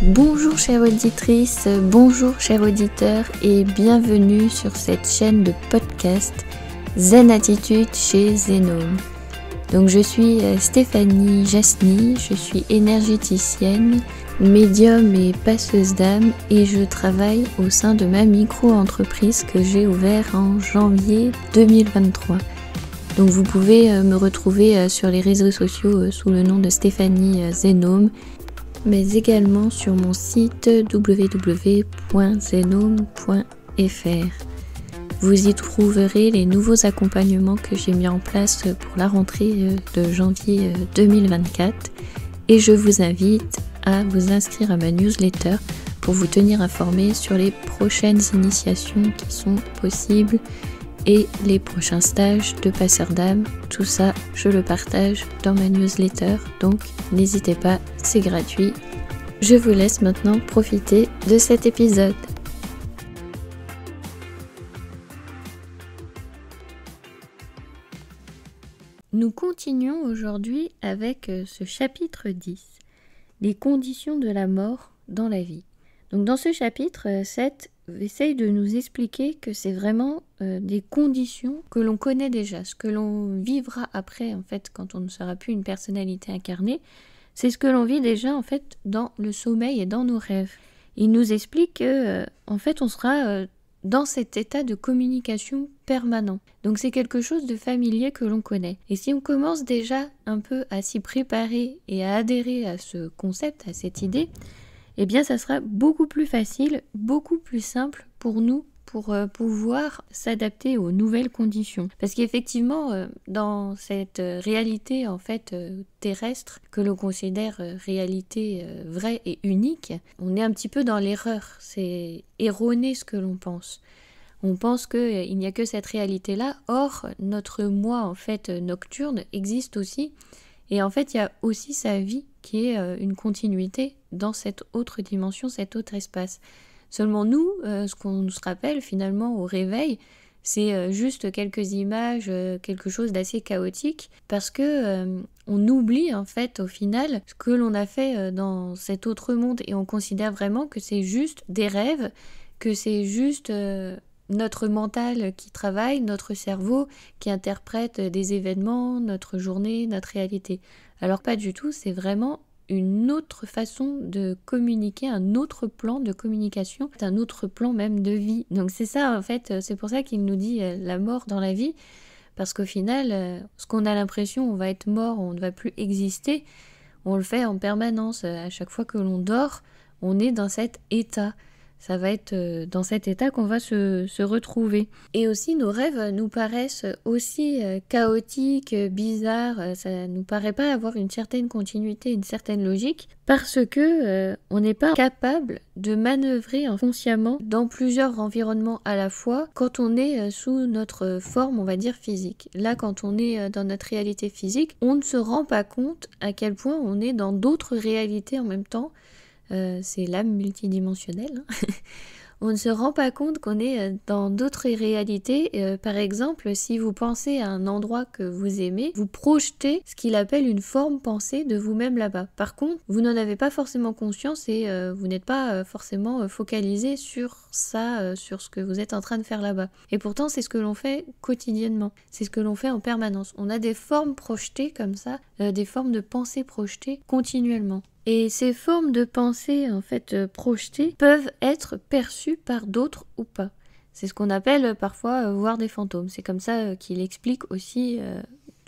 Bonjour chère auditrice, bonjour chers auditeurs et bienvenue sur cette chaîne de podcast Zen Attitude chez Zenome. Donc je suis Stéphanie Jasny, je suis énergéticienne, médium et passeuse d'âme et je travaille au sein de ma micro-entreprise que j'ai ouverte en janvier 2023. Donc vous pouvez me retrouver sur les réseaux sociaux sous le nom de Stéphanie Zenome, mais également sur mon site www.zenome.fr. Vous y trouverez les nouveaux accompagnements que j'ai mis en place pour la rentrée de janvier 2024 et je vous invite à vous inscrire à ma newsletter pour vous tenir informé sur les prochaines initiations qui sont possibles et les prochains stages de passeur d'âme. Tout ça, je le partage dans ma newsletter, donc n'hésitez pas, c'est gratuit. Je vous laisse maintenant profiter de cet épisode. Nous continuons aujourd'hui avec ce chapitre 10, les conditions de la mort dans la vie. Donc dans ce chapitre 7, essaye de nous expliquer que c'est vraiment des conditions que l'on connaît déjà, ce que l'on vivra après en fait quand on ne sera plus une personnalité incarnée, c'est ce que l'on vit déjà en fait dans le sommeil et dans nos rêves. Il nous explique que en fait on sera dans cet état de communication permanent. Donc c'est quelque chose de familier que l'on connaît. Et si on commence déjà un peu à s'y préparer et à adhérer à ce concept, à cette idée, eh bien ça sera beaucoup plus facile, beaucoup plus simple pour nous pour pouvoir s'adapter aux nouvelles conditions. Parce qu'effectivement, dans cette réalité en fait terrestre que l'on considère réalité vraie et unique, on est un petit peu dans l'erreur. C'est erroné ce que l'on pense. On pense qu'il n'y a que cette réalité-là. Or, notre moi en fait nocturne existe aussi. Et en fait, il y a aussi sa vie qui est une continuité dans cette autre dimension, cet autre espace. Seulement nous, ce qu'on se rappelle finalement au réveil, c'est juste quelques images, quelque chose d'assez chaotique, parce que on oublie en fait au final ce que l'on a fait dans cet autre monde et on considère vraiment que c'est juste des rêves, que c'est juste notre mental qui travaille, notre cerveau qui interprète des événements, notre journée, notre réalité. Alors pas du tout, c'est vraiment une autre façon de communiquer, un autre plan de communication, un autre plan même de vie. Donc c'est ça en fait, c'est pour ça qu'il nous dit la mort dans la vie, parce qu'au final, ce qu'on a l'impression on va être mort, on ne va plus exister, on le fait en permanence. À chaque fois que l'on dort, on est dans cet état. Ça va être dans cet état qu'on va se retrouver. Et aussi, nos rêves nous paraissent aussi chaotiques, bizarres. Ça nous paraît pas avoir une certaine continuité, une certaine logique, parce que on n'est pas capable de manœuvrer consciemment dans plusieurs environnements à la fois quand on est sous notre forme, on va dire, physique. Là, quand on est dans notre réalité physique, on ne se rend pas compte à quel point on est dans d'autres réalités en même temps. C'est l'âme multidimensionnelle. On ne se rend pas compte qu'on est dans d'autres réalités. Par exemple, si vous pensez à un endroit que vous aimez, vous projetez ce qu'il appelle une forme pensée de vous-même là-bas. Par contre, vous n'en avez pas forcément conscience et vous n'êtes pas forcément focalisé sur ça, sur ce que vous êtes en train de faire là-bas. Et pourtant, c'est ce que l'on fait quotidiennement. C'est ce que l'on fait en permanence. On a des formes projetées comme ça, des formes de pensée projetées continuellement. Et ces formes de pensée en fait projetées peuvent être perçues par d'autres ou pas. C'est ce qu'on appelle parfois voir des fantômes. C'est comme ça qu'il explique aussi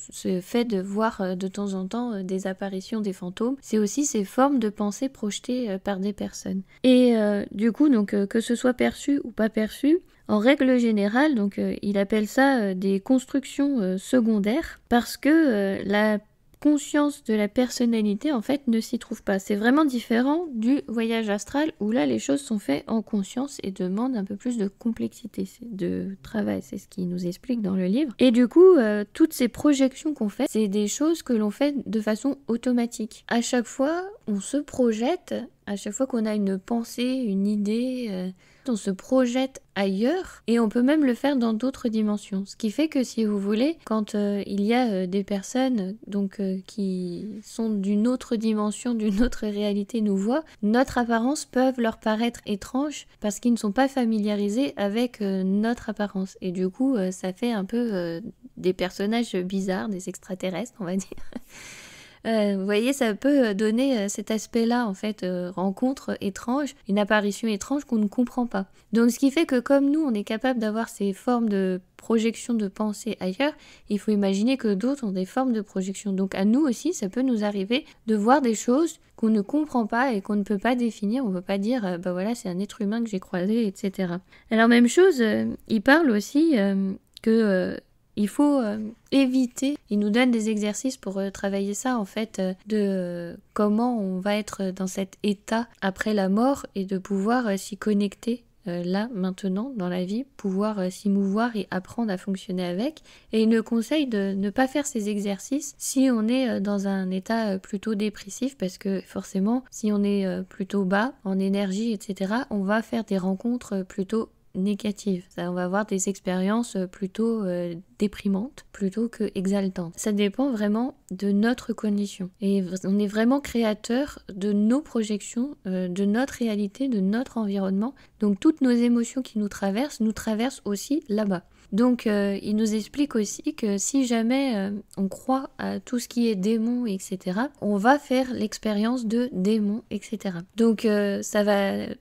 ce fait de voir de temps en temps des apparitions des fantômes. C'est aussi ces formes de pensée projetées par des personnes. Et du coup, donc que ce soit perçu ou pas perçu, en règle générale, donc il appelle ça des constructions secondaires parce que la conscience de la personnalité en fait ne s'y trouve pas. C'est vraiment différent du voyage astral où là les choses sont faites en conscience et demandent un peu plus de complexité, de travail, c'est ce qu'il nous explique dans le livre. Et du coup, toutes ces projections qu'on fait, c'est des choses que l'on fait de façon automatique. À chaque fois, on se projette À chaque fois qu'on a une pensée, une idée, on se projette ailleurs et on peut même le faire dans d'autres dimensions. Ce qui fait que si vous voulez, quand il y a des personnes qui sont d'une autre dimension, d'une autre réalité nous voient, notre apparence peut leur paraître étrange parce qu'ils ne sont pas familiarisés avec notre apparence. Et du coup, ça fait un peu des personnages bizarres, des extraterrestres, on va dire. Vous voyez, ça peut donner cet aspect-là, en fait, rencontre étrange, une apparition étrange qu'on ne comprend pas. Donc, ce qui fait que comme nous, on est capable d'avoir ces formes de projection de pensée ailleurs, il faut imaginer que d'autres ont des formes de projection. Donc, à nous aussi, ça peut nous arriver de voir des choses qu'on ne comprend pas et qu'on ne peut pas définir. On ne peut pas dire, bah voilà, c'est un être humain que j'ai croisé, etc. Alors, même chose, il parle aussi que... il faut éviter, il nous donne des exercices pour travailler ça en fait, de comment on va être dans cet état après la mort et de pouvoir s'y connecter là, maintenant, dans la vie, pouvoir s'y mouvoir et apprendre à fonctionner avec. Et il nous conseille de ne pas faire ces exercices si on est dans un état plutôt dépressif, parce que forcément, si on est plutôt bas en énergie, etc., on va faire des rencontres plutôt négatives. On va avoir des expériences plutôt déprimantes plutôt que exaltantes. Ça dépend vraiment de notre condition. Et on est vraiment créateur de nos projections, de notre réalité, de notre environnement. Donc toutes nos émotions qui nous traversent aussi là-bas. Donc il nous explique aussi que si jamais on croit à tout ce qui est démon, etc., on va faire l'expérience de démon, etc. Donc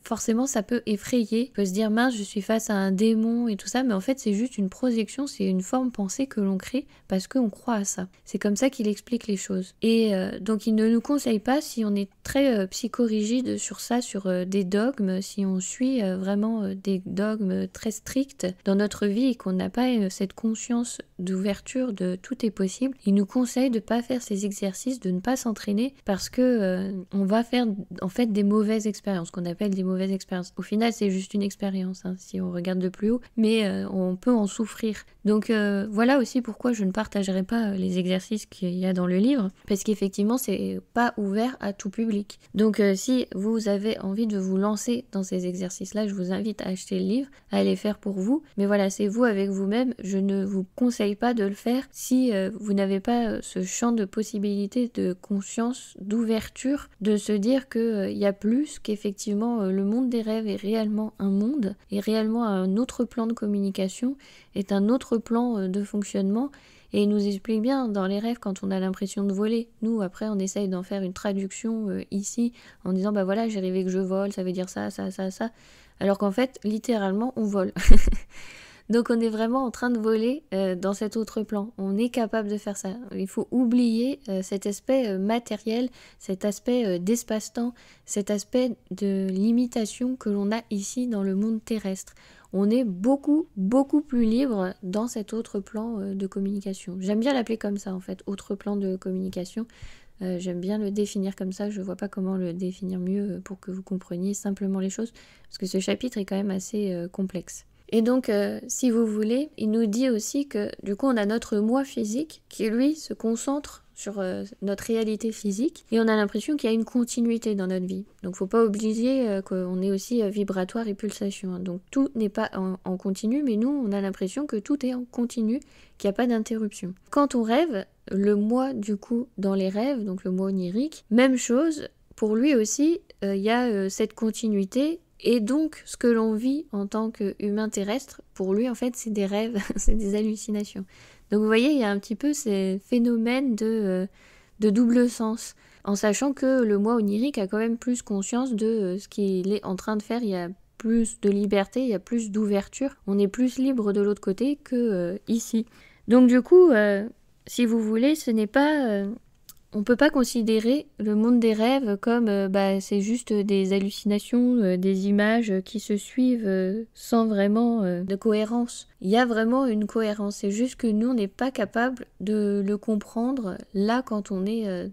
forcément ça peut effrayer, on peut se dire mince, je suis face à un démon et tout ça, mais en fait c'est juste une projection, c'est une forme pensée que l'on crée parce qu'on croit à ça. C'est comme ça qu'il explique les choses. Et donc il ne nous conseille pas, si on est très psychorigide sur ça, sur des dogmes, si on suit vraiment des dogmes très stricts dans notre vie et qu'on n'a pas cette conscience d'ouverture de tout est possible, il nous conseille de ne pas faire ces exercices, de ne pas s'entraîner parce que on va faire en fait des mauvaises expériences, qu'on appelle des mauvaises expériences. Au final c'est juste une expérience si on regarde de plus haut, mais on peut en souffrir. Donc voilà aussi pourquoi je ne partagerai pas les exercices qu'il y a dans le livre, parce qu'effectivement c'est pas ouvert à tout public. Donc si vous avez envie de vous lancer dans ces exercices-là, je vous invite à acheter le livre, à les faire pour vous, mais voilà, c'est vous avec vous-même. Je ne vous conseille pas de le faire si vous n'avez pas ce champ de possibilités, de conscience, d'ouverture, de se dire qu'il y a plus, qu'effectivement le monde des rêves est réellement un monde, est réellement un autre plan de communication, est un autre plan de fonctionnement. Et il nous explique bien dans les rêves quand on a l'impression de voler. Nous, après, on essaye d'en faire une traduction ici en disant bah voilà, j'ai rêvé que je vole, ça veut dire ça, ça, ça, ça. Alors qu'en fait, littéralement, on vole. Donc on est vraiment en train de voler dans cet autre plan. On est capable de faire ça. Il faut oublier cet aspect matériel, cet aspect d'espace-temps, cet aspect de limitation que l'on a ici dans le monde terrestre. On est beaucoup, beaucoup plus libre dans cet autre plan de communication. J'aime bien l'appeler comme ça en fait, autre plan de communication. J'aime bien le définir comme ça, je vois pas comment le définir mieux pour que vous compreniez simplement les choses, parce que ce chapitre est quand même assez complexe. Et donc, si vous voulez, il nous dit aussi que du coup, on a notre moi physique qui, lui, se concentre sur notre réalité physique et on a l'impression qu'il y a une continuité dans notre vie. Donc, faut pas oublier qu'on est aussi vibratoire et pulsation. Donc, tout n'est pas en continu, mais nous, on a l'impression que tout est en continu, qu'il n'y a pas d'interruption. Quand on rêve, le moi, du coup, dans les rêves, donc le moi onirique, même chose, pour lui aussi, il y a cette continuité. Et donc, ce que l'on vit en tant qu'humain terrestre, pour lui, en fait, c'est des rêves, c'est des hallucinations. Donc, vous voyez, il y a un petit peu ces phénomènes de double sens, en sachant que le moi onirique a quand même plus conscience de ce qu'il est en train de faire. Il y a plus de liberté, il y a plus d'ouverture. On est plus libre de l'autre côté que ici. Donc, du coup, si vous voulez, ce n'est pas... on ne peut pas considérer le monde des rêves comme c'est juste des hallucinations, des images qui se suivent sans vraiment de cohérence. Il y a vraiment une cohérence, c'est juste que nous on n'est pas capable de le comprendre là quand on est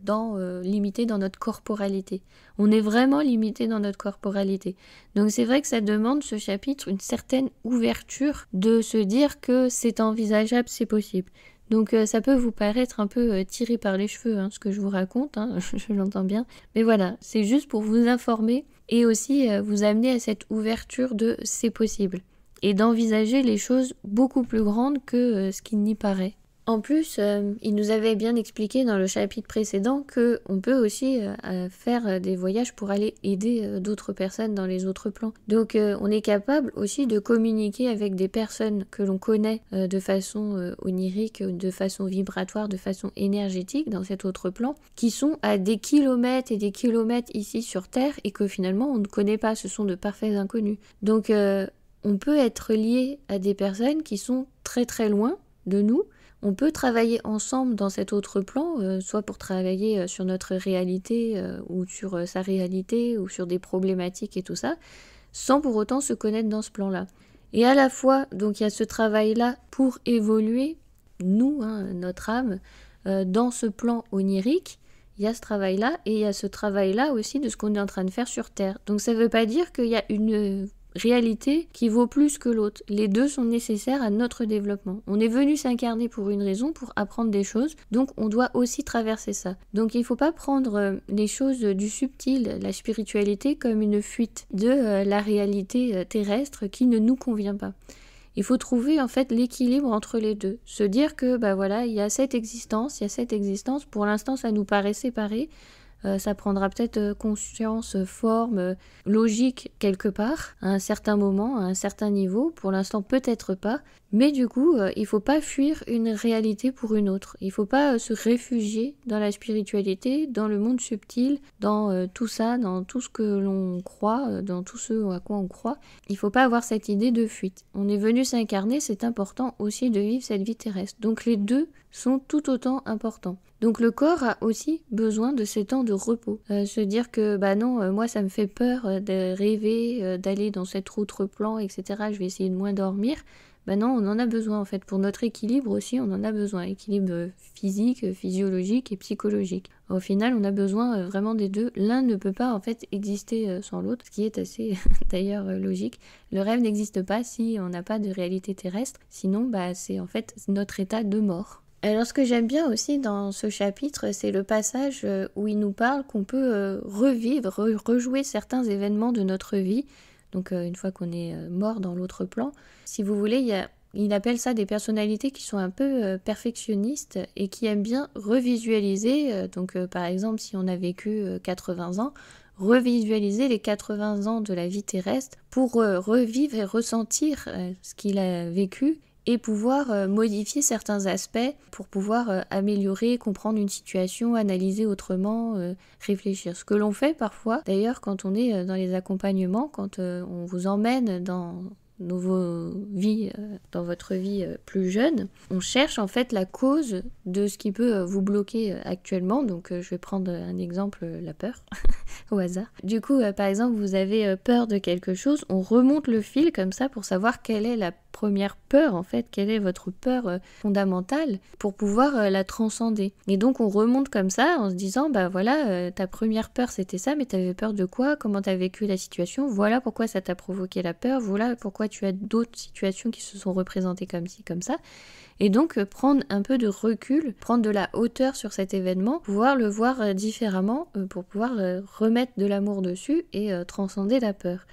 limité dans notre corporalité. On est vraiment limité dans notre corporalité. Donc c'est vrai que ça demande, ce chapitre, une certaine ouverture de se dire que c'est envisageable, c'est possible. Donc ça peut vous paraître un peu tiré par les cheveux, hein, ce que je vous raconte, hein, je l'entends bien. Mais voilà, c'est juste pour vous informer et aussi vous amener à cette ouverture de c'est possible. Et d'envisager les choses beaucoup plus grandes que ce qu'il n'y paraît. En plus, il nous avait bien expliqué dans le chapitre précédent qu'on peut aussi faire des voyages pour aller aider d'autres personnes dans les autres plans. Donc on est capable aussi de communiquer avec des personnes que l'on connaît de façon onirique, de façon vibratoire, de façon énergétique dans cet autre plan, qui sont à des kilomètres et des kilomètres ici sur Terre et que finalement on ne connaît pas, ce sont de parfaits inconnus. Donc on peut être lié à des personnes qui sont très très loin de nous. On peut travailler ensemble dans cet autre plan, soit pour travailler sur notre réalité ou sur sa réalité ou sur des problématiques et tout ça, sans pour autant se connaître dans ce plan-là. Et à la fois, donc il y a ce travail-là pour évoluer, nous, hein, notre âme, dans ce plan onirique, il y a ce travail-là et il y a ce travail-là aussi de ce qu'on est en train de faire sur Terre. Donc ça ne veut pas dire qu'il y a une réalité qui vaut plus que l'autre. Les deux sont nécessaires à notre développement. On est venu s'incarner pour une raison, pour apprendre des choses, donc on doit aussi traverser ça. Donc il ne faut pas prendre les choses du subtil, la spiritualité, comme une fuite de la réalité terrestre qui ne nous convient pas. Il faut trouver en fait l'équilibre entre les deux. Se dire que bah voilà, il y a cette existence, pour l'instant ça nous paraît séparé. Ça prendra peut-être conscience, forme, logique quelque part, à un certain moment, à un certain niveau. Pour l'instant, peut-être pas. Mais du coup, il ne faut pas fuir une réalité pour une autre. Il ne faut pas se réfugier dans la spiritualité, dans le monde subtil, dans tout ça, dans tout ce que l'on croit, dans tout ce à quoi on croit. Il ne faut pas avoir cette idée de fuite. On est venu s'incarner, c'est important aussi de vivre cette vie terrestre. Donc les deux sont tout autant importants. Donc le corps a aussi besoin de ces temps de repos. Se dire que bah non, moi ça me fait peur de rêver, d'aller dans cet autre plan, etc. Je vais essayer de moins dormir. Bah non, on en a besoin en fait. Pour notre équilibre aussi, on en a besoin. Équilibre physique, physiologique et psychologique. Au final, on a besoin vraiment des deux. L'un ne peut pas en fait exister sans l'autre, ce qui est assez d'ailleurs logique. Le rêve n'existe pas si on n'a pas de réalité terrestre. Sinon, bah c'est en fait notre état de mort. Alors ce que j'aime bien aussi dans ce chapitre, c'est le passage où il nous parle qu'on peut revivre, rejouer certains événements de notre vie. Donc une fois qu'on est mort dans l'autre plan, si vous voulez, il appelle ça des personnalités qui sont un peu perfectionnistes et qui aiment bien revisualiser. Donc par exemple, si on a vécu 80 ans, revisualiser les 80 ans de la vie terrestre pour revivre et ressentir ce qu'il a vécu et pouvoir modifier certains aspects pour pouvoir améliorer, comprendre une situation, analyser autrement, réfléchir. Ce que l'on fait parfois, d'ailleurs, quand on est dans les accompagnements, quand on vous emmène dans vos vies, dans votre vie plus jeune, on cherche en fait la cause de ce qui peut vous bloquer actuellement. Donc je vais prendre un exemple, la peur, au hasard. Du coup, par exemple, vous avez peur de quelque chose, on remonte le fil comme ça pour savoir quelle est la première peur en fait, quelle est votre peur fondamentale pour pouvoir la transcender. Et donc on remonte comme ça en se disant bah voilà, ta première peur c'était ça, mais t'avais peur de quoi, comment t'as vécu la situation, voilà pourquoi ça t'a provoqué la peur, voilà pourquoi tu as d'autres situations qui se sont représentées comme ci, comme ça. Et donc prendre un peu de recul, prendre de la hauteur sur cet événement, pouvoir le voir différemment pour pouvoir remettre de l'amour dessus et transcender la peur.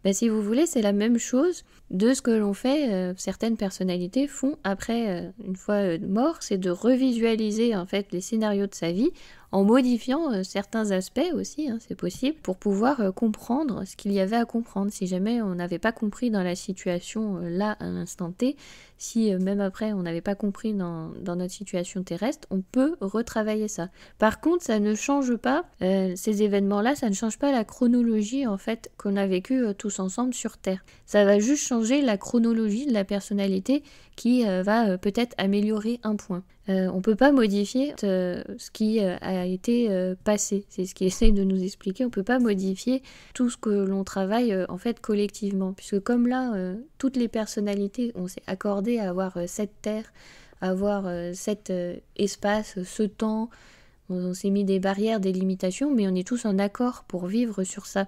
Ben, si vous voulez, c'est la même chose de ce que l'on fait, certaines personnalités font après, une fois mort, c'est de revisualiser en fait les scénarios de sa vie en modifiant certains aspects aussi, hein, c'est possible, pour pouvoir comprendre ce qu'il y avait à comprendre. Si jamais on n'avait pas compris dans la situation là, à l'instant T, si même après on n'avait pas compris dans notre situation terrestre, on peut retravailler ça. Par contre, ça ne change pas, ces événements-là, ça ne change pas la chronologie en fait qu'on a vécu tous ensemble sur Terre. Ça va juste changer la chronologie de la personnalité qui va peut-être améliorer un point. On ne peut pas modifier ce qui a été passé. C'est ce qu'il essaye de nous expliquer. On ne peut pas modifier tout ce que l'on travaille en fait collectivement. Puisque comme là, toutes les personnalités, on s'est accordé à avoir cette terre, à avoir cet espace, ce temps. On s'est mis des barrières, des limitations, mais on est tous en accord pour vivre sur ça.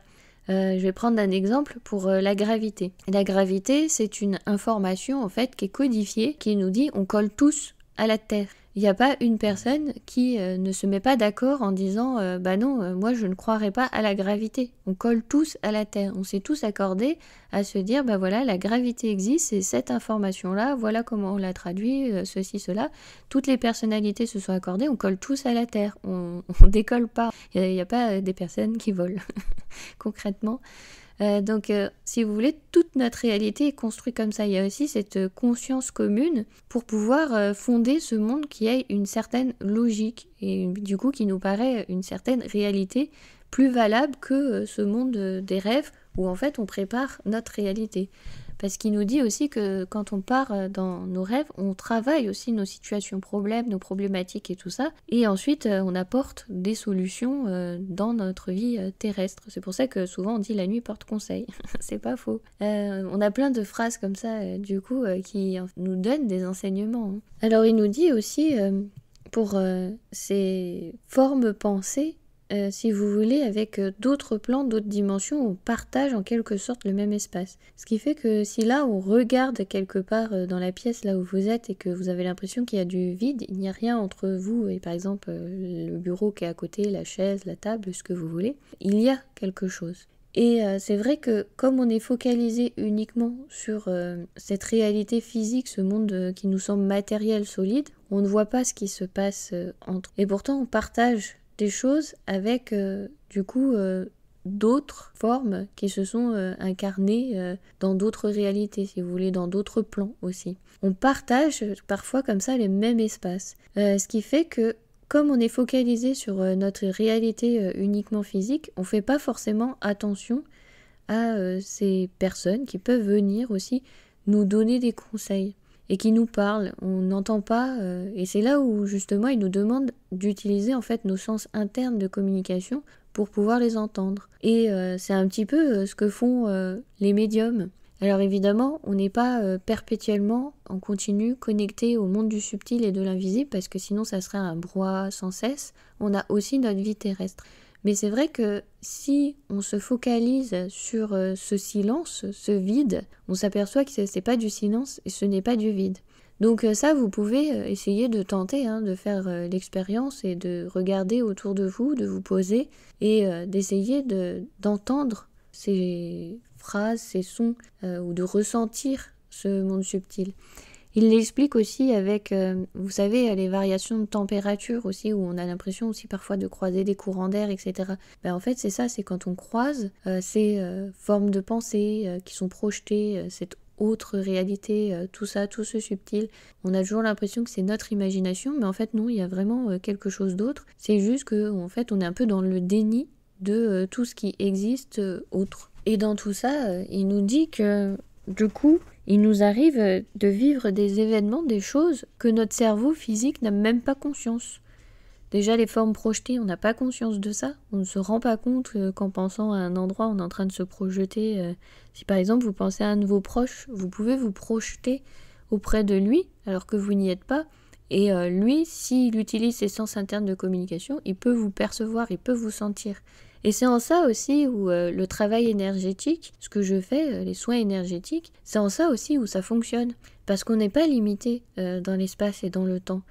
Je vais prendre un exemple pour la gravité. La gravité, c'est une information en fait qui est codifiée, qui nous dit on colle tous à la Terre. Il n'y a pas une personne qui ne se met pas d'accord en disant bah non, moi je ne croirais pas à la gravité. On colle tous à la Terre. On s'est tous accordés à se dire bah voilà, la gravité existe, c'est cette information-là, voilà comment on la traduit, ceci, cela. Toutes les personnalités se sont accordées, on colle tous à la Terre. On décolle pas. Il n'y a pas des personnes qui volent concrètement. Donc, si vous voulez, toute notre réalité est construite comme ça. Il y a aussi cette conscience commune pour pouvoir fonder ce monde qui ait une certaine logique et du coup qui nous paraît une certaine réalité plus valable que ce monde des rêves où en fait on prépare notre réalité. Parce qu'il nous dit aussi que quand on part dans nos rêves, on travaille aussi nos situations problèmes, nos problématiques et tout ça. Et ensuite, on apporte des solutions dans notre vie terrestre. C'est pour ça que souvent on dit la nuit porte conseil. C'est pas faux. On a plein de phrases comme ça, du coup, qui nous donnent des enseignements. Alors il nous dit aussi, pour ces formes pensées, si vous voulez, avec d'autres plans, d'autres dimensions, on partage en quelque sorte le même espace. Ce qui fait que si là, on regarde quelque part dans la pièce là où vous êtes et que vous avez l'impression qu'il y a du vide, il n'y a rien entre vous et par exemple le bureau qui est à côté, la chaise, la table, ce que vous voulez, il y a quelque chose. Et c'est vrai que comme on est focalisé uniquement sur cette réalité physique, ce monde qui nous semble matériel, solide, on ne voit pas ce qui se passe entre. Et pourtant, on partage des choses avec du coup d'autres formes qui se sont incarnées dans d'autres réalités, si vous voulez, dans d'autres plans aussi. On partage parfois comme ça les mêmes espaces. Ce qui fait que comme on est focalisé sur notre réalité uniquement physique, on ne fait pas forcément attention à ces personnes qui peuvent venir aussi nous donner des conseils et qui nous parlent. On n'entend pas, et c'est là où justement ils nous demandent d'utiliser en fait nos sens internes de communication pour pouvoir les entendre. Et c'est un petit peu ce que font les médiums. Alors évidemment, on n'est pas perpétuellement en continu connecté au monde du subtil et de l'invisible parce que sinon ça serait un brouhaha sans cesse. On a aussi notre vie terrestre. Mais c'est vrai que si on se focalise sur ce silence, ce vide, on s'aperçoit que c'est pas du silence et ce n'est pas du vide. Donc ça, vous pouvez essayer de tenter, de faire l'expérience et de regarder autour de vous, de vous poser et d'essayer d'entendre ces phrases, ces sons ou de ressentir ce monde subtil. Il l'explique aussi avec, vous savez, les variations de température aussi, où on a l'impression aussi parfois de croiser des courants d'air, etc. En fait, c'est ça, c'est quand on croise ces formes de pensée qui sont projetées, cette autre réalité, tout ça, tout ce subtil. On a toujours l'impression que c'est notre imagination, mais en fait non, il y a vraiment quelque chose d'autre. C'est juste que en fait, on est un peu dans le déni de tout ce qui existe autre. Et dans tout ça, il nous dit que du coup, il nous arrive de vivre des événements, des choses que notre cerveau physique n'a même pas conscience. Déjà, les formes projetées, on n'a pas conscience de ça. On ne se rend pas compte qu'en pensant à un endroit, on est en train de se projeter. Si par exemple, vous pensez à un de vos proches, vous pouvez vous projeter auprès de lui, alors que vous n'y êtes pas. Et lui, s'il utilise ses sens internes de communication, il peut vous percevoir, il peut vous sentir. Et c'est en ça aussi où le travail énergétique, ce que je fais, les soins énergétiques, c'est en ça aussi où ça fonctionne. Parce qu'on n'est pas limité dans l'espace et dans le temps.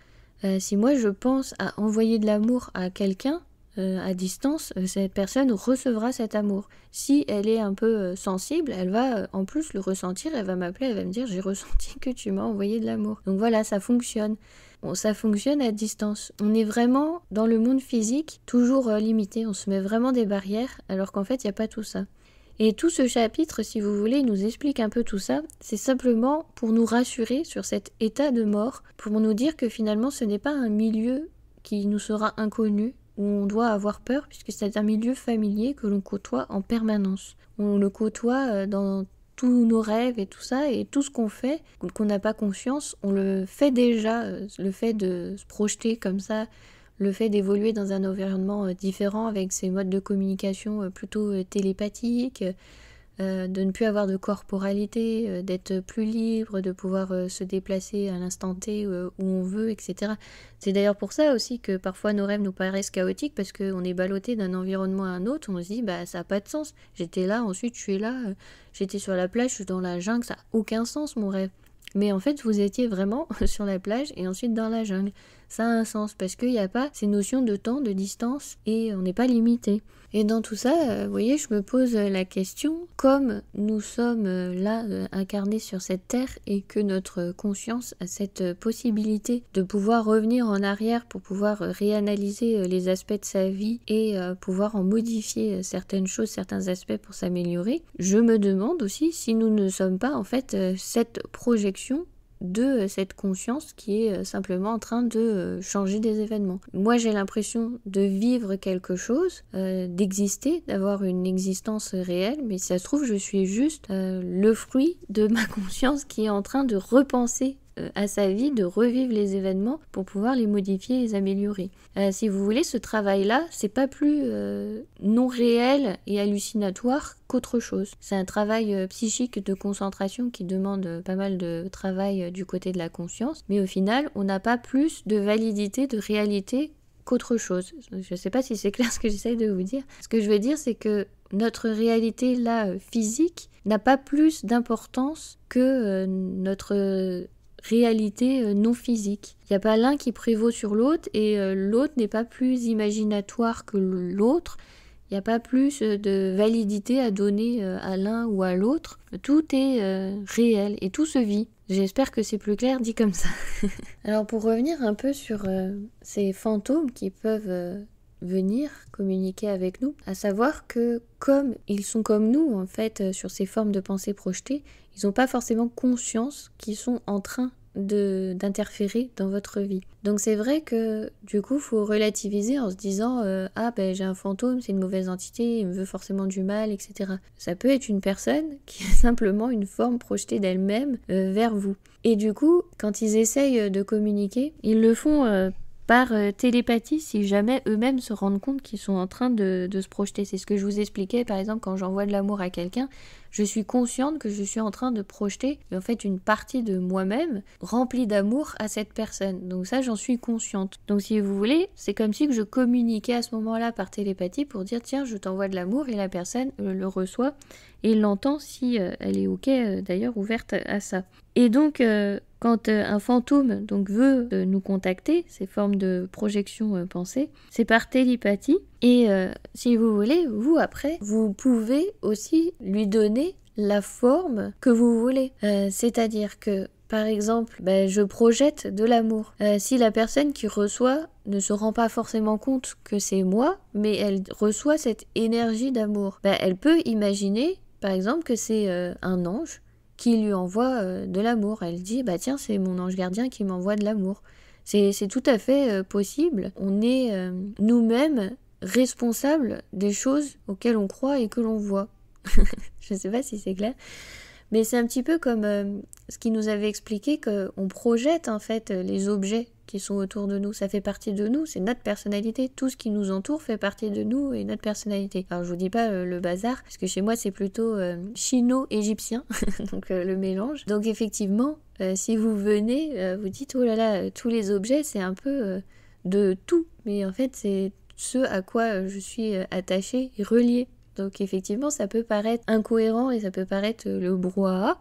Si moi je pense à envoyer de l'amour à quelqu'un à distance, cette personne recevra cet amour. Si elle est un peu sensible, elle va en plus le ressentir, elle va m'appeler, elle va me dire j'ai ressenti que tu m'as envoyé de l'amour. Donc voilà, ça fonctionne. Bon, ça fonctionne à distance. On est vraiment dans le monde physique, toujours limité, on se met vraiment des barrières, alors qu'en fait il n'y a pas tout ça. Et tout ce chapitre, si vous voulez, nous explique un peu tout ça. C'est simplement pour nous rassurer sur cet état de mort, pour nous dire que finalement ce n'est pas un milieu qui nous sera inconnu, où on doit avoir peur, puisque c'est un milieu familier que l'on côtoie en permanence. On le côtoie dans tous nos rêves et tout ça, et tout ce qu'on fait, qu'on n'a pas conscience, on le fait déjà, le fait de se projeter comme ça, le fait d'évoluer dans un environnement différent avec ses modes de communication plutôt télépathiques, de ne plus avoir de corporalité, d'être plus libre, de pouvoir se déplacer à l'instant T où on veut, etc. C'est d'ailleurs pour ça aussi que parfois nos rêves nous paraissent chaotiques, parce qu'on est ballotté d'un environnement à un autre, on se dit bah ça n'a pas de sens, j'étais là, ensuite je suis là, j'étais sur la plage, je suis dans la jungle, ça n'a aucun sens mon rêve. mais en fait vous étiez vraiment sur la plage et ensuite dans la jungle. Ça a un sens parce qu'il n'y a pas ces notions de temps, de distance et on n'est pas limité. Et dans tout ça, vous voyez, je me pose la question, comme nous sommes là incarnés sur cette terre et que notre conscience a cette possibilité de pouvoir revenir en arrière pour pouvoir réanalyser les aspects de sa vie et pouvoir en modifier certaines choses, certains aspects pour s'améliorer, je me demande aussi si nous ne sommes pas en fait cette projection de cette conscience qui est simplement en train de changer des événements. Moi j'ai l'impression de vivre quelque chose, d'exister, d'avoir une existence réelle, mais si ça se trouve je suis juste le fruit de ma conscience qui est en train de repenser à sa vie, de revivre les événements pour pouvoir les modifier et les améliorer. Si vous voulez, ce travail-là, c'est pas plus non réel et hallucinatoire qu'autre chose. C'est un travail psychique de concentration qui demande pas mal de travail du côté de la conscience, mais au final, on n'a pas plus de validité, de réalité qu'autre chose. Je ne sais pas si c'est clair ce que j'essaye de vous dire. Ce que je veux dire, c'est que notre réalité là, physique, n'a pas plus d'importance que notre réalité non physique. Il n'y a pas l'un qui prévaut sur l'autre et l'autre n'est pas plus imaginatoire que l'autre. Il n'y a pas plus de validité à donner à l'un ou à l'autre. Tout est réel et tout se vit. J'espère que c'est plus clair dit comme ça. Alors pour revenir un peu sur ces fantômes qui peuvent venir communiquer avec nous, à savoir que comme ils sont comme nous en fait sur ces formes de pensée projetées, ils n'ont pas forcément conscience qu'ils sont en train d'interférer dans votre vie. Donc c'est vrai que du coup faut relativiser en se disant ah ben j'ai un fantôme, c'est une mauvaise entité, il me veut forcément du mal, etc. Ça peut être une personne qui est simplement une forme projetée d'elle-même vers vous. Et du coup quand ils essayent de communiquer, ils le font par télépathie si jamais eux-mêmes se rendent compte qu'ils sont en train de se projeter. C'est ce que je vous expliquais par exemple quand j'envoie de l'amour à quelqu'un, je suis consciente que je suis en train de projeter en fait une partie de moi-même remplie d'amour à cette personne. Donc ça j'en suis consciente. Donc si vous voulez, c'est comme si que je communiquais à ce moment-là par télépathie pour dire tiens je t'envoie de l'amour et la personne le reçoit et l'entend si elle est ok d'ailleurs ouverte à ça. Et donc quand un fantôme donc veut nous contacter, ces formes de projection pensée, c'est par télépathie. Et si vous voulez, vous après, vous pouvez aussi lui donner la forme que vous voulez. C'est-à-dire que, par exemple, je projette de l'amour. Si la personne qui reçoit ne se rend pas forcément compte que c'est moi, mais elle reçoit cette énergie d'amour, elle peut imaginer, par exemple, que c'est un ange qui lui envoie de l'amour. Elle dit, tiens, c'est mon ange gardien qui m'envoie de l'amour. C'est tout à fait possible. On est nous-mêmes responsables des choses auxquelles on croit et que l'on voit. Je ne sais pas si c'est clair. Mais c'est un petit peu comme ce qui nous avait expliqué qu'on projette en fait les objets qui sont autour de nous. Ça fait partie de nous, c'est notre personnalité. Tout ce qui nous entoure fait partie de nous et notre personnalité. Alors je vous dis pas le bazar, parce que chez moi c'est plutôt chino-égyptien, donc le mélange. Donc effectivement, si vous venez, vous dites oh là là, tous les objets c'est un peu de tout. Mais en fait c'est ce à quoi je suis attachée et reliée. Donc effectivement, ça peut paraître incohérent et ça peut paraître le brouhaha,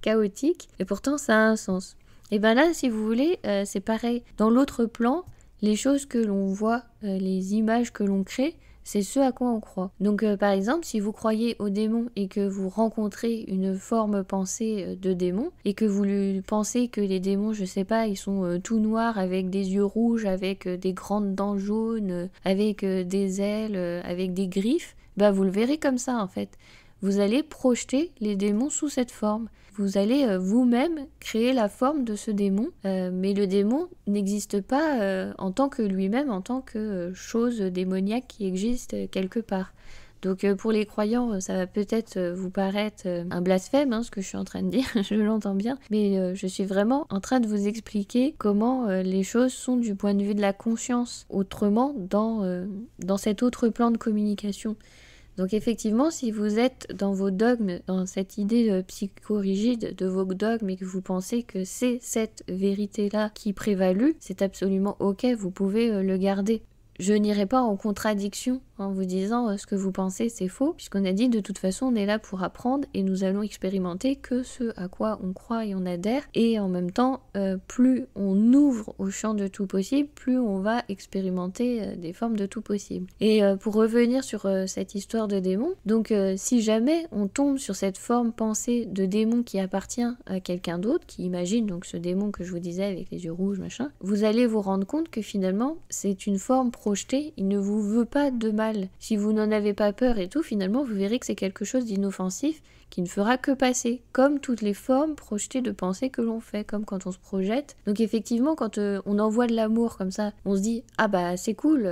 chaotique, et pourtant ça a un sens. Et bien là, si vous voulez, c'est pareil. Dans l'autre plan, les choses que l'on voit, les images que l'on crée, c'est ce à quoi on croit. Donc par exemple, si vous croyez aux démons et que vous rencontrez une forme pensée de démon, et que vous lui pensez que les démons, je sais pas, ils sont tout noirs avec des yeux rouges, avec des grandes dents jaunes, avec des ailes, avec des griffes, vous le verrez comme ça en fait. Vous allez projeter les démons sous cette forme. Vous allez vous-même créer la forme de ce démon, mais le démon n'existe pas en tant que lui-même, en tant que chose démoniaque qui existe quelque part. Donc pour les croyants, ça va peut-être vous paraître un blasphème, ce que je suis en train de dire, je l'entends bien, mais je suis vraiment en train de vous expliquer comment les choses sont du point de vue de la conscience, autrement dans cet autre plan de communication. Donc effectivement, si vous êtes dans vos dogmes, dans cette idée psychorigide de vos dogmes et que vous pensez que c'est cette vérité-là qui prévalue, c'est absolument ok, vous pouvez le garder. Je n'irai pas en contradiction en vous disant ce que vous pensez c'est faux, puisqu'on a dit de toute façon on est là pour apprendre et nous allons expérimenter que ce à quoi on croit et on adhère, et en même temps plus on ouvre au champ de tout possible, plus on va expérimenter des formes de tout possible. Et pour revenir sur cette histoire de démon, donc si jamais on tombe sur cette forme pensée de démon qui appartient à quelqu'un d'autre, qui imagine donc ce démon que je vous disais avec les yeux rouges, machin, vous allez vous rendre compte que finalement c'est une forme projetée, il ne vous veut pas de mal. Si vous n'en avez pas peur et tout, finalement vous verrez que c'est quelque chose d'inoffensif qui ne fera que passer, comme toutes les formes projetées de pensée que l'on fait, comme quand on se projette. Donc effectivement, quand on envoie de l'amour comme ça, on se dit « Ah bah c'est cool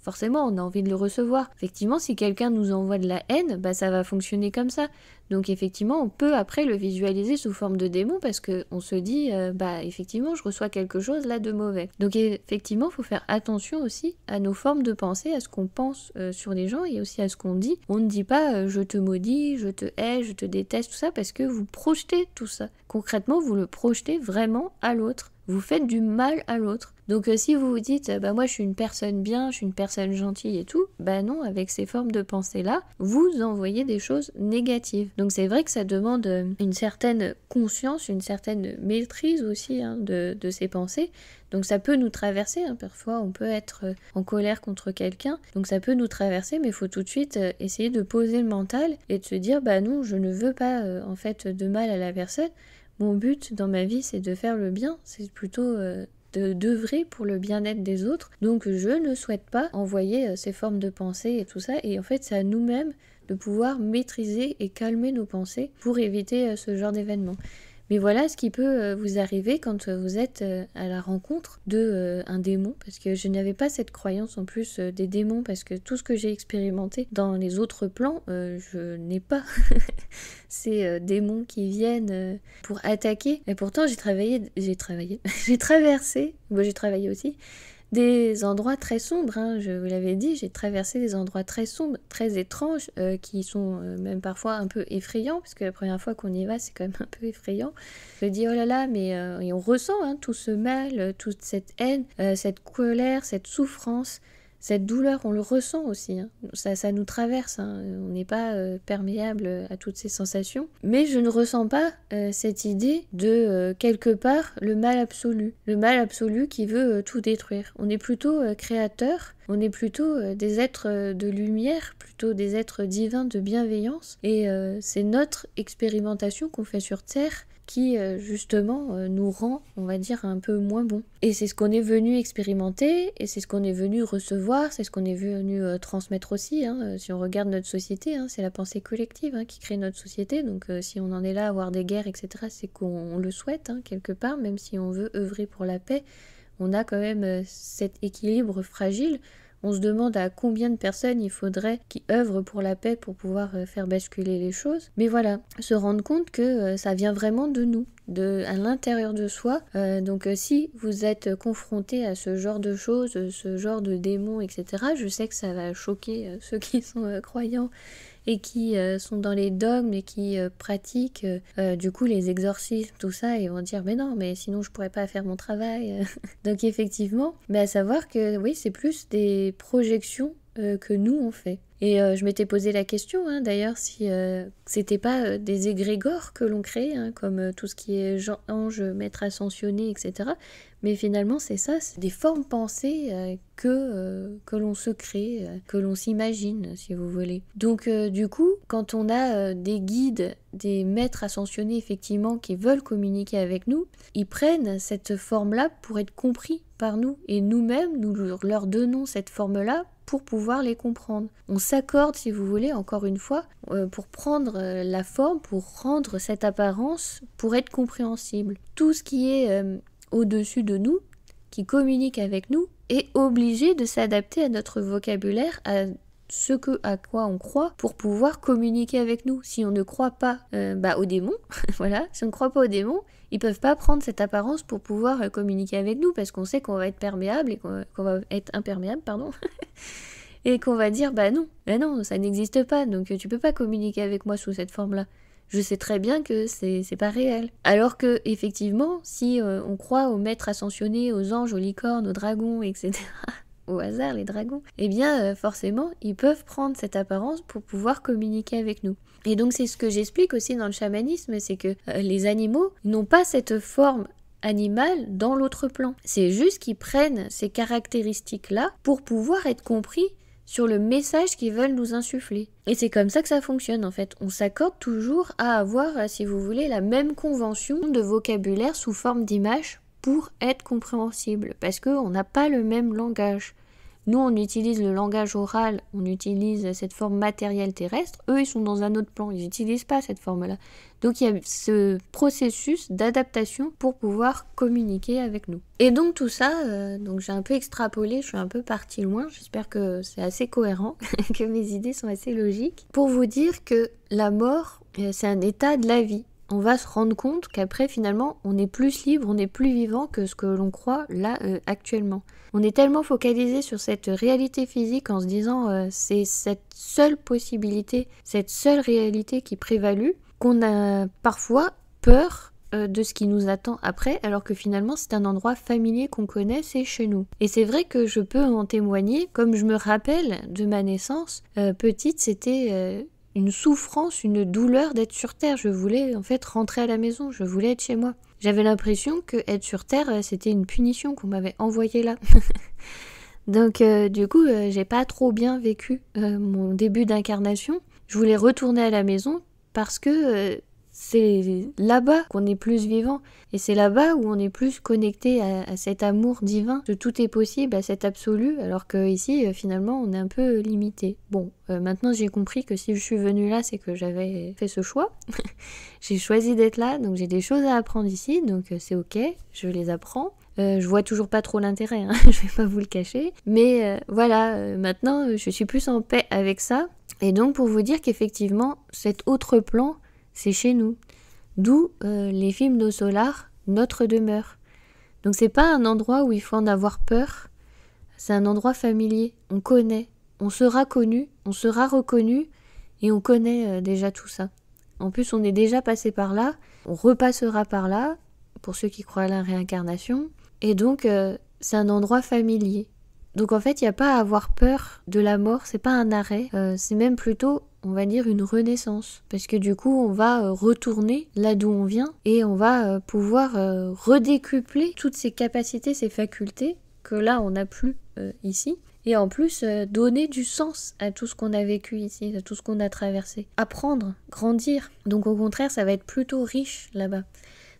forcément on a envie de le recevoir ». Effectivement, si quelqu'un nous envoie de la haine, bah ça va fonctionner comme ça. Donc effectivement, on peut après le visualiser sous forme de démon parce qu'on se dit bah effectivement, je reçois quelque chose là de mauvais. Donc effectivement, il faut faire attention aussi à nos formes de pensée, à ce qu'on pense sur les gens et aussi à ce qu'on dit. On ne dit pas je te maudis, je te hais, je te déteste, tout ça, parce que vous projetez tout ça. Concrètement, vous le projetez vraiment à l'autre. Vous faites du mal à l'autre. Donc si vous vous dites bah moi je suis une personne bien, je suis une personne gentille et tout, bah non, avec ces formes de pensée là, vous envoyez des choses négatives. Donc c'est vrai que ça demande une certaine conscience, une certaine maîtrise aussi de ces pensées. Donc ça peut nous traverser, parfois on peut être en colère contre quelqu'un, donc ça peut nous traverser, mais il faut tout de suite essayer de poser le mental et de se dire bah non, je ne veux pas en fait de mal à la personne. Mon but dans ma vie c'est de faire le bien, c'est plutôt d'œuvrer pour le bien-être des autres, donc je ne souhaite pas envoyer ces formes de pensée et tout ça, et en fait c'est à nous-mêmes de pouvoir maîtriser et calmer nos pensées pour éviter ce genre d'événements. Mais voilà ce qui peut vous arriver quand vous êtes à la rencontre de un démon, parce que je n'avais pas cette croyance en plus des démons, parce que tout ce que j'ai expérimenté dans les autres plans, je n'ai pas ces démons qui viennent pour attaquer. Et pourtant j'ai traversé, j'ai travaillé aussi des endroits très sombres, je vous l'avais dit, j'ai traversé des endroits très sombres, très étranges, qui sont même parfois un peu effrayants, parce que la première fois qu'on y va, c'est quand même un peu effrayant. Je me dis, oh là là, mais et on ressent tout ce mal, toute cette haine, cette colère, cette souffrance, cette douleur, on le ressent aussi, ça nous traverse, on n'est pas perméable à toutes ces sensations. Mais je ne ressens pas cette idée de, quelque part, le mal absolu qui veut tout détruire. On est plutôt créateur, on est plutôt des êtres de lumière, plutôt des êtres divins de bienveillance, et c'est notre expérimentation qu'on fait sur Terre qui justement nous rend, on va dire, un peu moins bon. Et c'est ce qu'on est venu expérimenter, et c'est ce qu'on est venu recevoir, c'est ce qu'on est venu transmettre aussi. Si on regarde notre société, c'est la pensée collective qui crée notre société, donc si on en est là à avoir des guerres, etc., c'est qu'on le souhaite, quelque part, même si on veut œuvrer pour la paix, on a quand même cet équilibre fragile. On se demande à combien de personnes il faudrait qui œuvrent pour la paix pour pouvoir faire basculer les choses. Mais voilà, se rendre compte que ça vient vraiment de nous, à l'intérieur de soi. Donc si vous êtes confronté à ce genre de choses, ce genre de démons, etc., je sais que ça va choquer ceux qui sont croyants et qui sont dans les dogmes et qui pratiquent du coup les exorcismes, tout ça, et ils vont dire mais non, mais sinon je pourrais pas faire mon travail. Donc effectivement, mais à savoir que oui, c'est plus des projections que nous on fait. Et je m'étais posé la question d'ailleurs si c'était pas des égrégores que l'on crée, comme tout ce qui est ange, maître ascensionné, etc. Mais finalement c'est ça, c'est des formes pensées que l'on se crée, que l'on s'imagine si vous voulez. Donc du coup, quand on a des guides, des maîtres ascensionnés effectivement qui veulent communiquer avec nous, ils prennent cette forme-là pour être compris par nous, et nous-mêmes nous leur donnons cette forme-là pour pouvoir les comprendre. On s'accorde, si vous voulez, encore une fois, pour prendre la forme, pour rendre cette apparence, pour être compréhensible. Tout ce qui est au-dessus de nous, qui communique avec nous, est obligé de s'adapter à notre vocabulaire, à à quoi on croit, pour pouvoir communiquer avec nous. Si on ne croit pas aux démons, voilà, si on ne croit pas aux démons, ils peuvent pas prendre cette apparence pour pouvoir communiquer avec nous, parce qu'on sait qu'on va être perméable et qu'on va être imperméable, pardon, et qu'on va dire bah non, ça n'existe pas, donc tu peux pas communiquer avec moi sous cette forme-là. Je sais très bien que c'est pas réel. Alors que effectivement, si on croit aux maîtres ascensionnés, aux anges, aux licornes, aux dragons, etc., au hasard les dragons, eh bien forcément ils peuvent prendre cette apparence pour pouvoir communiquer avec nous. Et donc c'est ce que j'explique aussi dans le chamanisme, c'est que les animaux n'ont pas cette forme animale dans l'autre plan. C'est juste qu'ils prennent ces caractéristiques-là pour pouvoir être compris sur le message qu'ils veulent nous insuffler. Et c'est comme ça que ça fonctionne en fait. On s'accorde toujours à avoir, si vous voulez, la même convention de vocabulaire sous forme d'image pour être compréhensible, parce qu'on n'a pas le même langage. Nous, on utilise le langage oral, on utilise cette forme matérielle terrestre. Eux, ils sont dans un autre plan, ils n'utilisent pas cette forme-là. Donc, il y a ce processus d'adaptation pour pouvoir communiquer avec nous. Et donc, tout ça, donc j'ai un peu extrapolé, je suis un peu partie loin. J'espère que c'est assez cohérent, que mes idées sont assez logiques. Pour vous dire que la mort, c'est un état de la vie. On va se rendre compte qu'après, finalement, on est plus libre, on est plus vivant que ce que l'on croit là actuellement. On est tellement focalisé sur cette réalité physique en se disant c'est cette seule possibilité, cette seule réalité qui prévalue, qu'on a parfois peur de ce qui nous attend après, alors que finalement c'est un endroit familier qu'on connaît, c'est chez nous. Et c'est vrai que je peux en témoigner, comme je me rappelle de ma naissance, petite, c'était une souffrance, une douleur d'être sur Terre. Je voulais en fait rentrer à la maison, je voulais être chez moi. J'avais l'impression que être sur Terre, c'était une punition qu'on m'avait envoyée là. Donc du coup, j'ai pas trop bien vécu mon début d'incarnation. Je voulais retourner à la maison parce que c'est là-bas qu'on est plus vivant. Et c'est là-bas où on est plus connecté à cet amour divin, que tout est possible, à cet absolu, alors qu'ici, finalement, on est un peu limité. Bon, maintenant j'ai compris que si je suis venue là, c'est que j'avais fait ce choix. J'ai choisi d'être là, donc j'ai des choses à apprendre ici, donc c'est ok, je les apprends. Je vois toujours pas trop l'intérêt, hein, je vais pas vous le cacher. Mais voilà, maintenant je suis plus en paix avec ça. Et donc pour vous dire qu'effectivement, cet autre plan, c'est chez nous. D'où les films d'eau solar, notre demeure. Donc c'est pas un endroit où il faut en avoir peur, c'est un endroit familier, on connaît, on sera connu, on sera reconnu et on connaît déjà tout ça. En plus on est déjà passé par là, on repassera par là, pour ceux qui croient à la réincarnation, et donc c'est un endroit familier. Donc en fait il n'y a pas à avoir peur de la mort, c'est pas un arrêt, c'est même plutôt, on va dire, une renaissance. Parce que du coup, on va retourner là d'où on vient et on va pouvoir redécupler toutes ces capacités, ces facultés que là, on n'a plus ici. Et en plus, donner du sens à tout ce qu'on a vécu ici, à tout ce qu'on a traversé. Apprendre, grandir. Donc au contraire, ça va être plutôt riche là-bas.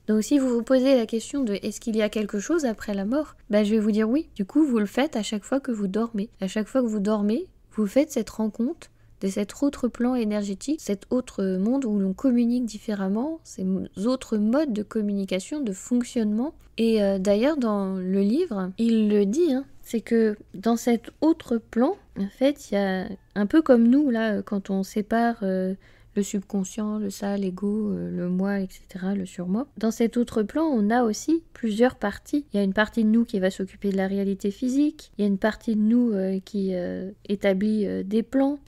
Donc si vous vous posez la question de est-ce qu'il y a quelque chose après la mort, je vais vous dire oui. Du coup, vous le faites à chaque fois que vous dormez. À chaque fois que vous dormez, vous faites cette rencontre de cet autre plan énergétique, cet autre monde où l'on communique différemment, ces autres modes de communication, de fonctionnement. Et d'ailleurs, dans le livre, il le dit, c'est que dans cet autre plan, en fait, il y a un peu comme nous, là, quand on sépare le subconscient, le ça, l'ego, le moi, etc., le surmoi. Dans cet autre plan, on a aussi plusieurs parties. Il y a une partie de nous qui va s'occuper de la réalité physique, il y a une partie de nous qui établit des plans,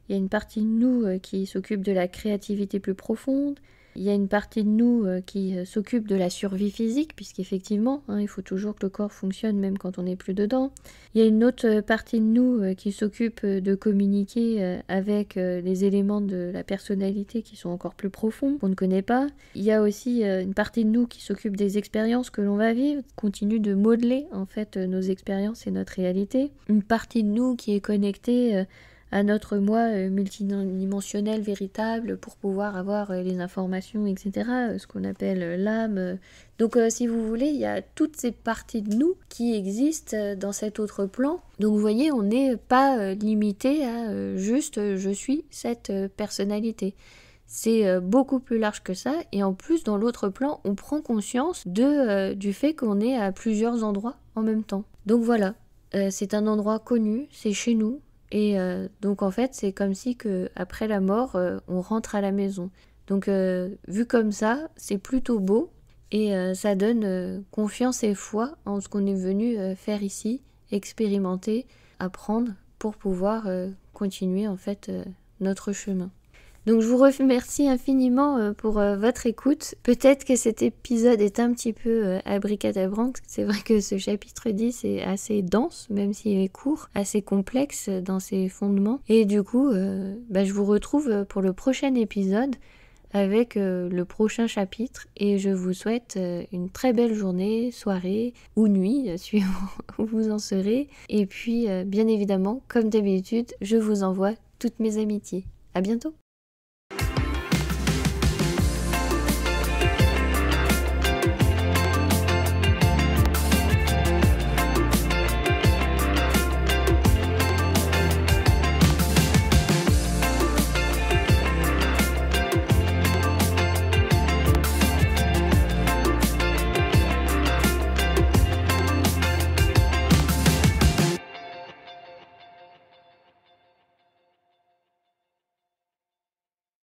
il y a une partie de nous qui s'occupe de la créativité plus profonde. Il y a une partie de nous qui s'occupe de la survie physique, puisqu'effectivement, il faut toujours que le corps fonctionne même quand on n'est plus dedans. Il y a une autre partie de nous qui s'occupe de communiquer avec les éléments de la personnalité qui sont encore plus profonds, qu'on ne connaît pas. Il y a aussi une partie de nous qui s'occupe des expériences que l'on va vivre, continue de modeler en fait nos expériences et notre réalité. Une partie de nous qui est connectée à notre moi multidimensionnel véritable pour pouvoir avoir les informations, etc., ce qu'on appelle l'âme. Donc si vous voulez, il y a toutes ces parties de nous qui existent dans cet autre plan. Donc vous voyez, on n'est pas limité à juste je suis cette personnalité. C'est beaucoup plus large que ça, et en plus dans l'autre plan, on prend conscience du fait qu'on est à plusieurs endroits en même temps. Donc voilà, c'est un endroit connu, c'est chez nous. Et donc en fait c'est comme si que après la mort on rentre à la maison. Donc vu comme ça c'est plutôt beau et ça donne confiance et foi en ce qu'on est venu faire ici, expérimenter, apprendre pour pouvoir continuer en fait notre chemin. Donc je vous remercie infiniment pour votre écoute. Peut-être que cet épisode est un petit peu abricadabranc. C'est vrai que ce chapitre 10 est assez dense, même s'il est court, assez complexe dans ses fondements. Et du coup, je vous retrouve pour le prochain épisode avec le prochain chapitre et je vous souhaite une très belle journée, soirée ou nuit, suivant où vous en serez. Et puis, bien évidemment, comme d'habitude, je vous envoie toutes mes amitiés. À bientôt!